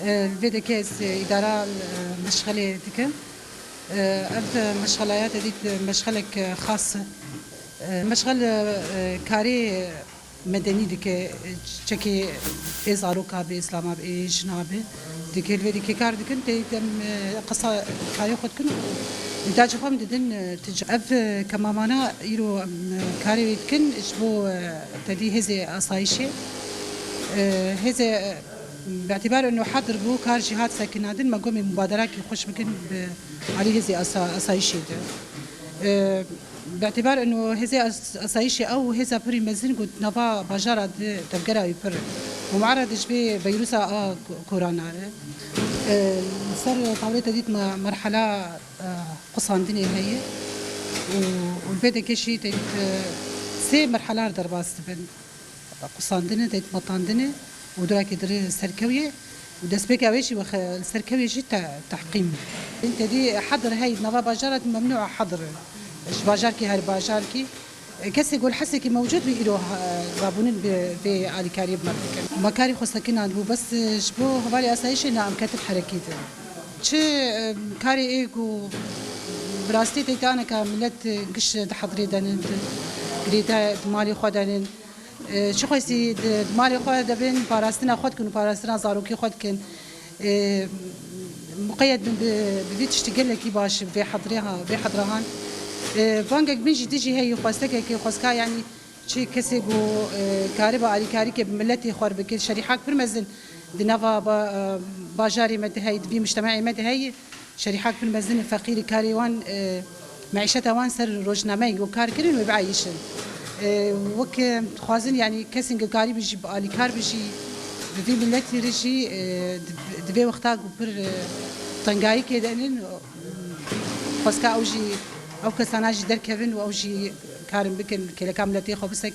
الفيديو كيس إدارة مشغلة ديك أف مشغلات ديت مشغلك خاصة مشغل كاري مدني ديك شكي إزارو كابي إسلام أبي جنابي ديك الفيديو كي كار ديك أنت تم قصة كاري خد كن إنتاج فهم ددن تجأف كمامانا يرو كاري ديكن إجبو تدي هزي أصايشة هزي باعتبار انه حاضر بو كار جهات ساكنادن ما قومي مبادرات يخش بكن عليه هزي أصايشة باعتبار انه هزي أصايشة او هزي بري مزن قد نبا باجارة تبقرا يفر ومعرض جبي فيروسا كورونا صار طاولة ديت مرحلة قصاندني هي والبيت كشي تيت سي مرحلة درباس تبن قصاندني تيت مطاندني ودراكي دري السركوية ودسبيك أويشي السركوية جي تحقيم انت دي حضر هاي نظام باجارة ممنوع حضر اش باجاركي هاي باجاركي كسي يقول حسكي موجود بيقولوا بابونين في علي كاري بمرتكن مكاري خصكين عندو بس شبو هبالي أسايشي نعم كاتب حركيته شي كاري ايكو براستي تيتانا كملت قش تحضري دانين قريتا مالي خودانين شو خواستی مالی خود دبین پاراستنا خود کن پاراستنا زاروکی خود کن مقيد بديت تشتغل لك باش في حضرهان فانك بنجي تجي هي خواستك كي خواسكا يعني شي كسبو كاربا علي كاريكي بملتي خور بك شريحه برمزن دنافا باجاري مدهي دبي مجتمعي مدهي شريحه برمزن فقير كاريوان معيشتها وان سر روجنامه وكار كرين ويبعيشن وك خوازن يعني كسنج كاري بيجي بالي كار بيجي في ملتي رجي دبي وقتها بر طنجاي كدنن خواسكا اوجي او كساناجي در كيفن واوجي كارم بكن كلا كاملتي خو بسكن